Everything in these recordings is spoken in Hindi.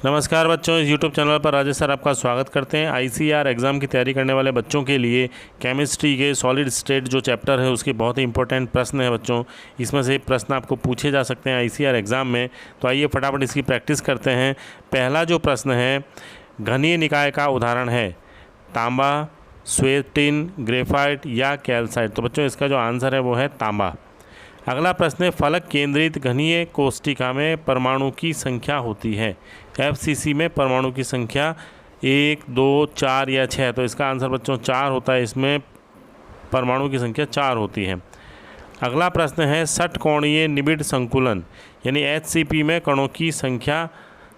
नमस्कार बच्चों, इस YouTube चैनल पर राजेश सर आपका स्वागत करते हैं। ICAR एग्ज़ाम की तैयारी करने वाले बच्चों के लिए केमिस्ट्री के सॉलिड स्टेट जो चैप्टर है उसके बहुत ही इंपॉर्टेंट प्रश्न है बच्चों। इसमें से प्रश्न आपको पूछे जा सकते हैं ICAR एग्ज़ाम में। तो आइए फटाफट इसकी प्रैक्टिस करते हैं। पहला जो प्रश्न है, घनीय निकाय का उदाहरण है तांबा, श्वेत टिन, ग्रेफाइट या कैल्साइट। तो बच्चों इसका जो आंसर है वो है तांबा। अगला प्रश्न है, फलक केंद्रित घनीय कोष्टिका में परमाणु की संख्या होती है। FCC में परमाणु की संख्या 1, 2, 4 या 6। तो इसका आंसर बच्चों 4 होता है। इसमें परमाणु की संख्या 4 होती है। अगला प्रश्न है, षटकोणीय निबिड़ संकुलन यानी HCP में कणों की संख्या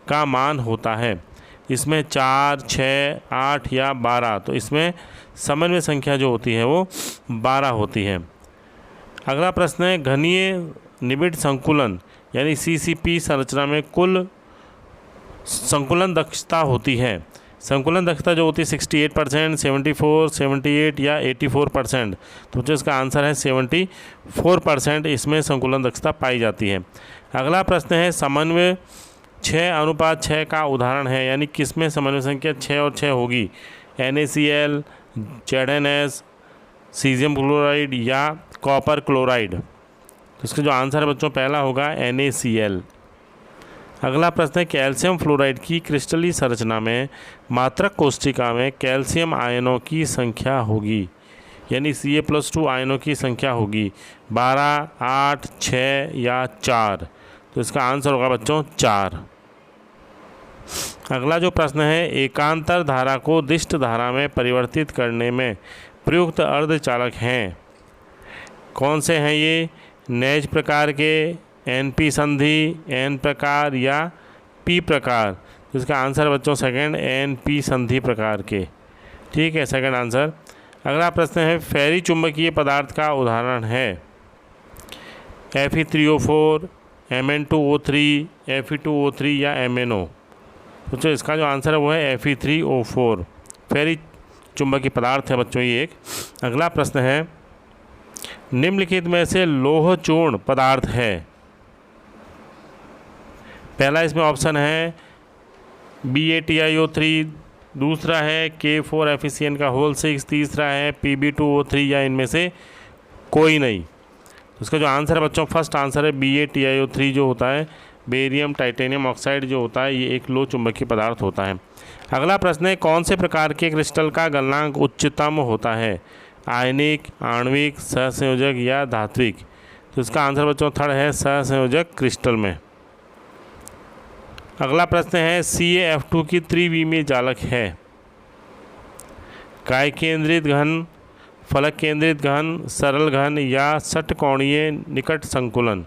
का मान होता है। इसमें 4, 6, 8 या 12। तो इसमें समन्वय संख्या जो होती है वो 12 होती है। अगला प्रश्न है, घनीय निबिड़ संकुलन यानी CCP संरचना में कुल संकुलन दक्षता होती है। संकुलन दक्षता जो होती है 68%, 74, 78 या 84%। तो जो इसका आंसर है 74% इसमें संकुलन दक्षता पाई जाती है। अगला प्रश्न है, समन्वय 6:6 का उदाहरण है, यानी किसमें समन्वय संख्या 6 और 6 होगी। NaCl, ZnS, सीजियम क्लोराइड या कॉपर क्लोराइड। तो इसका जो आंसर है बच्चों पहला होगा NaCl। अगला प्रश्न है, कैल्शियम फ्लोराइड की क्रिस्टलीय संरचना में मात्रक कोष्टिका में कैल्शियम आयनों की संख्या होगी, यानी Ca+2 आयनों की संख्या होगी 12, 8, 6 या 4। तो इसका आंसर होगा बच्चों 4। अगला जो प्रश्न है, एकांतर धारा को दिष्ट धारा में परिवर्तित करने में प्रयुक्त अर्धचालक हैं। कौन से हैं ये? नेज प्रकार के, NP संधि, N प्रकार या P प्रकार। तो इसका आंसर बच्चों सेकंड NP संधि प्रकार के। ठीक है, सेकंड आंसर। अगला प्रश्न है, फेरी चुंबकीय पदार्थ का उदाहरण है Fe3O4, Mn2O3, Fe2O3 या MnO। बच्चों इसका जो आंसर है वो है Fe3O4। फेरी चुंबकीय पदार्थ है बच्चों ये एक। अगला प्रश्न है, निम्नलिखित में से लौह चूर्ण पदार्थ है। पहला इसमें ऑप्शन है BaTiO3, दूसरा है K4FeCN का होल 6, तीसरा है Pb2O3 या इनमें से कोई नहीं। तो इसका जो आंसर है बच्चों फर्स्ट आंसर है BaTiO3 जो होता है बेरियम टाइटेनियम ऑक्साइड जो होता है ये एक लौह चुंबकीय पदार्थ होता है। अगला प्रश्न है, कौन से प्रकार के क्रिस्टल का गलनांक उच्चतम होता है। आयनिक, आणविक, सहसंयोजक या धात्विक। तो इसका आंसर बच्चों थर्ड है सहसंयोजक क्रिस्टल में। अगला प्रश्न है, CaF2 की त्रिविमीय जालक है। काय केंद्रित घन, फलक केंद्रित घन, सरल घन या षटकोणीय निकट संकुलन।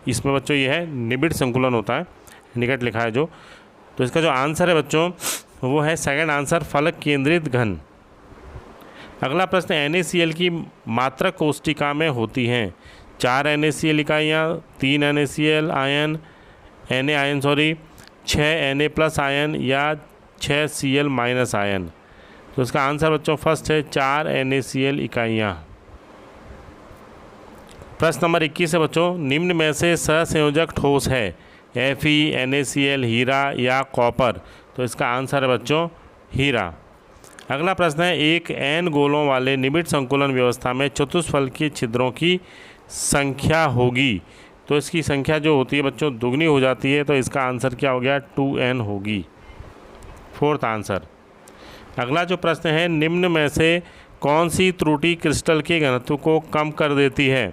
इसमें बच्चों ये है निबिड़ संकुलन होता है, निकट लिखा है जो। तो इसका जो आंसर है बच्चों वो है सेकंड आंसर फलक केंद्रित घन। अगला प्रश्न, NaCl की मात्रक कोष्टिका में होती हैं 4 NaCl इकाइयाँ, 3 NaCl ion, Na ion 6 Na+ ion या 6 Cl- आयन। तो इसका आंसर बच्चों फर्स्ट है 4 NaCl इकाइयाँ। प्रश्न नंबर 21 है बच्चों, निम्न में से सहसंयोजक ठोस है Fe, NaCl, हीरा या कॉपर। तो इसका आंसर है बच्चों हीरा। अगला प्रश्न है, एक N गोलों वाले निबिड़ संकुलन व्यवस्था में चतुष्फलकीय छिद्रों की संख्या होगी। तो इसकी संख्या जो होती है बच्चों दुगनी हो जाती है। तो इसका आंसर क्या हो गया 2N होगी, फोर्थ आंसर। अगला जो प्रश्न है, निम्न में से कौन सी त्रुटि क्रिस्टल के घनत्व को कम कर देती है।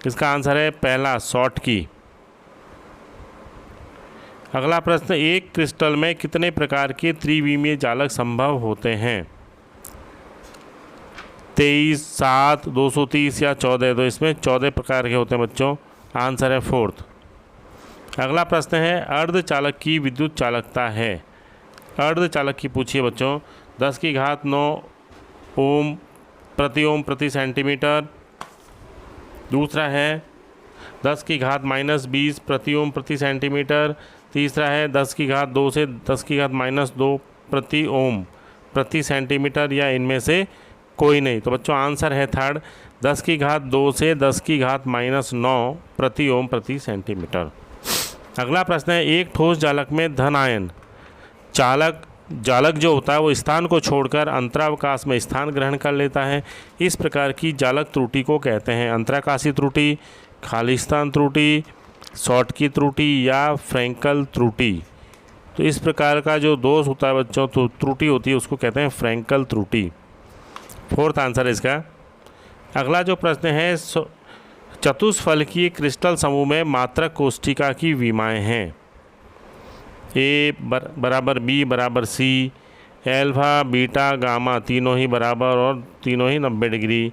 इसका आंसर है पहला शॉर्ट की। अगला प्रश्न, एक क्रिस्टल में कितने प्रकार के त्रिविमीय जालक संभव होते हैं। 23, 7, 230 या 14। तो इसमें 14 प्रकार के होते हैं बच्चों, आंसर है फोर्थ। अगला प्रश्न है, अर्धचालक की विद्युत चालकता है। अर्धचालक की पूछिए बच्चों 10⁹ ओम प्रति ओम प्रति सेंटीमीटर। दूसरा है 10⁻⁻20 प्रति ओम प्रति सेंटीमीटर। तीसरा है 10⁻² से 10⁻² प्रति ओम प्रति सेंटीमीटर या इनमें से कोई नहीं। तो बच्चों आंसर है थर्ड 10⁻² से 10⁻⁹ प्रति ओम प्रति सेंटीमीटर। अगला प्रश्न है, एक ठोस जालक में धन आयन जालक जो होता है वो स्थान को छोड़कर अंतरावकाश में स्थान ग्रहण कर लेता है। इस प्रकार की जालक त्रुटि को कहते हैं अंतराकाशी त्रुटि, खालिस्तान त्रुटि, शॉर्ट की त्रुटि या फ्रैंकल त्रुटि। तो इस प्रकार का जो दोष होता है बच्चों, तो त्रुटि होती है, उसको कहते हैं फ्रैंकल त्रुटि। फोर्थ आंसर है इसका। अगला जो प्रश्न है, चतुष्फलकीय क्रिस्टल समूह में मात्रक कोष्ठिका की विमाएँ हैं। ए बराबर बी बराबर सी, एल्फा बीटा गामा तीनों ही बराबर और तीनों ही 90 डिग्री।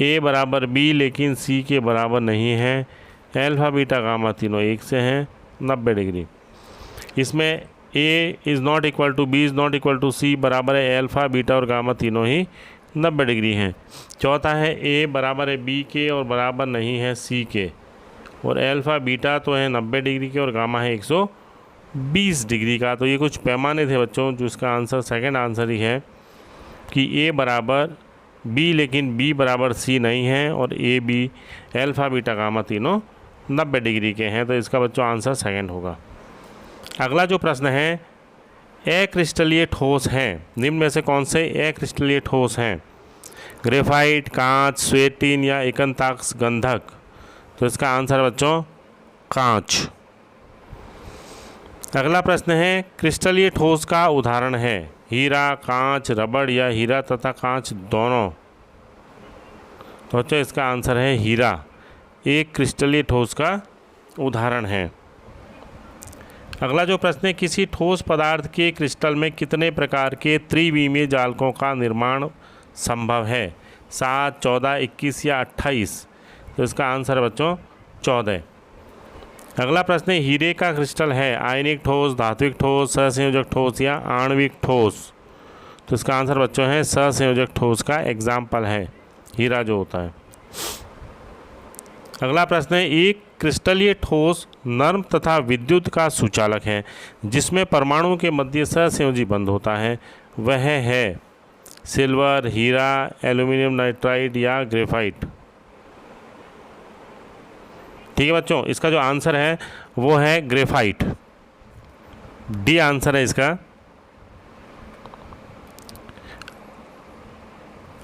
ए बराबर बी लेकिन सी के बराबर नहीं है। एल्फा बीटा गामा तीनों एक से हैं, 90 डिग्री। इसमें A is not equal to B is not equal to C बराबर है एल्फा बीटा और गामा तीनों ही 90 डिग्री हैं। चौथा है, ए बराबर है बी के और बराबर नहीं है सी के, और एल्फा बीटा तो है 90 डिग्री के और गामा है 120 डिग्री का। तो ये कुछ पैमाने थे बच्चों, जो इसका आंसर सेकंड आंसर ही है कि ए बराबर बी लेकिन बी बराबर सी नहीं है, और A B alpha beta gamma तीनों 90 डिग्री के हैं। तो इसका बच्चों आंसर सेकंड होगा। अगला जो प्रश्न है, अक्रिस्टलीय ठोस हैं, निम्न में से कौन से अक्रिस्टलीय ठोस हैं? ग्रेफाइट, कांच, स्वेटिन या एकंताक्ष गंधक। तो इसका आंसर बच्चों कांच। अगला प्रश्न है, क्रिस्टलीय ठोस का उदाहरण है हीरा, कांच, रबड़ या हीरा तथा कांच दोनों। तो बच्चों इसका आंसर है हीरा, एक क्रिस्टलीय ठोस का उदाहरण है। अगला जो प्रश्न है, किसी ठोस पदार्थ के क्रिस्टल में कितने प्रकार के त्रिविमीय जालकों का निर्माण संभव है? 7, 14, 21 या 28। तो इसका आंसर बच्चों 14। अगला प्रश्न है, हीरे का क्रिस्टल है आयनिक ठोस, धात्विक ठोस, सहसंयोजक ठोस या आणविक ठोस। तो इसका आंसर बच्चों है सहसंयोजक ठोस का एग्जाम्पल है हीरा जो होता है। अगला प्रश्न है, एक क्रिस्टलीय ठोस नर्म तथा विद्युत का सुचालक है जिसमें परमाणुओं के मध्य सहसंयोजी बंध होता है, वह है सिल्वर, हीरा, एल्यूमिनियम नाइट्राइड या ग्रेफाइट। ठीक है बच्चों, इसका जो आंसर है वो है ग्रेफाइट, डी आंसर है इसका।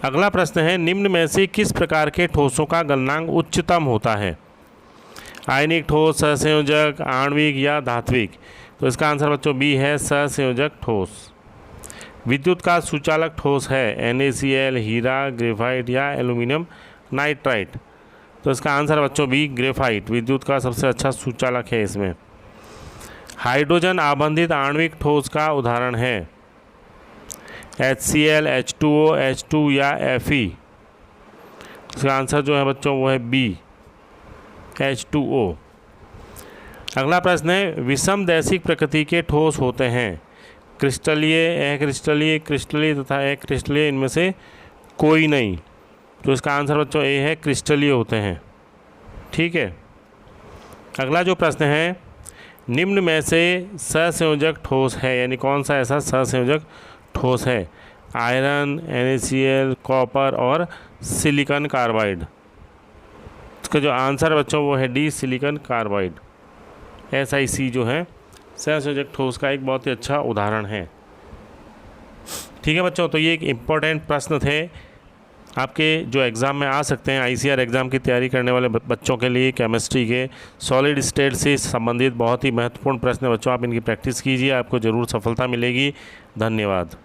अगला प्रश्न है, निम्न में से किस प्रकार के ठोसों का गलनांक उच्चतम होता है? आयनिक ठोस, सहसंयोजक, आणविक या धात्विक। तो इसका आंसर बच्चों बी है सहसंयोजक ठोस। विद्युत का सुचालक ठोस है NaCl, हीरा, ग्रेफाइट या एल्यूमिनियम नाइट्राइड। तो इसका आंसर बच्चों बी ग्रेफाइट, विद्युत का सबसे अच्छा सुचालक है इसमें। हाइड्रोजन आबंधित आणविक ठोस का उदाहरण है HCl, H2O, H2 या Fe। इसका आंसर जो है बच्चों वो है बी H2O। अगला प्रश्न है, विषम दैशिक प्रकृति के ठोस होते हैं क्रिस्टलीय, अक्रिस्टलीय, क्रिस्टलीय तथा अक्रिस्टलीय, इनमें से कोई नहीं। तो इसका आंसर बच्चों ए है, क्रिस्टलीय होते हैं। ठीक है। अगला जो प्रश्न है, निम्न में से सहसंयोजक ठोस है, यानी कौन सा ऐसा सहसंयोजक ठोस है? आयरन, NaCl, कॉपर और सिलिकॉन कार्बाइड। इसका जो आंसर बच्चों वो है डी सिलिकॉन कार्बाइड, SiC जो है सहसंयोजक ठोस का एक बहुत ही अच्छा उदाहरण है। ठीक है बच्चों, तो ये एक इम्पोर्टेंट प्रश्न थे आपके जो एग्ज़ाम में आ सकते हैं। ICAR एग्ज़ाम की तैयारी करने वाले बच्चों के लिए केमिस्ट्री के सॉलिड स्टेट से संबंधित बहुत ही महत्वपूर्ण प्रश्न बच्चों, आप इनकी प्रैक्टिस कीजिए, आपको ज़रूर सफलता मिलेगी। धन्यवाद।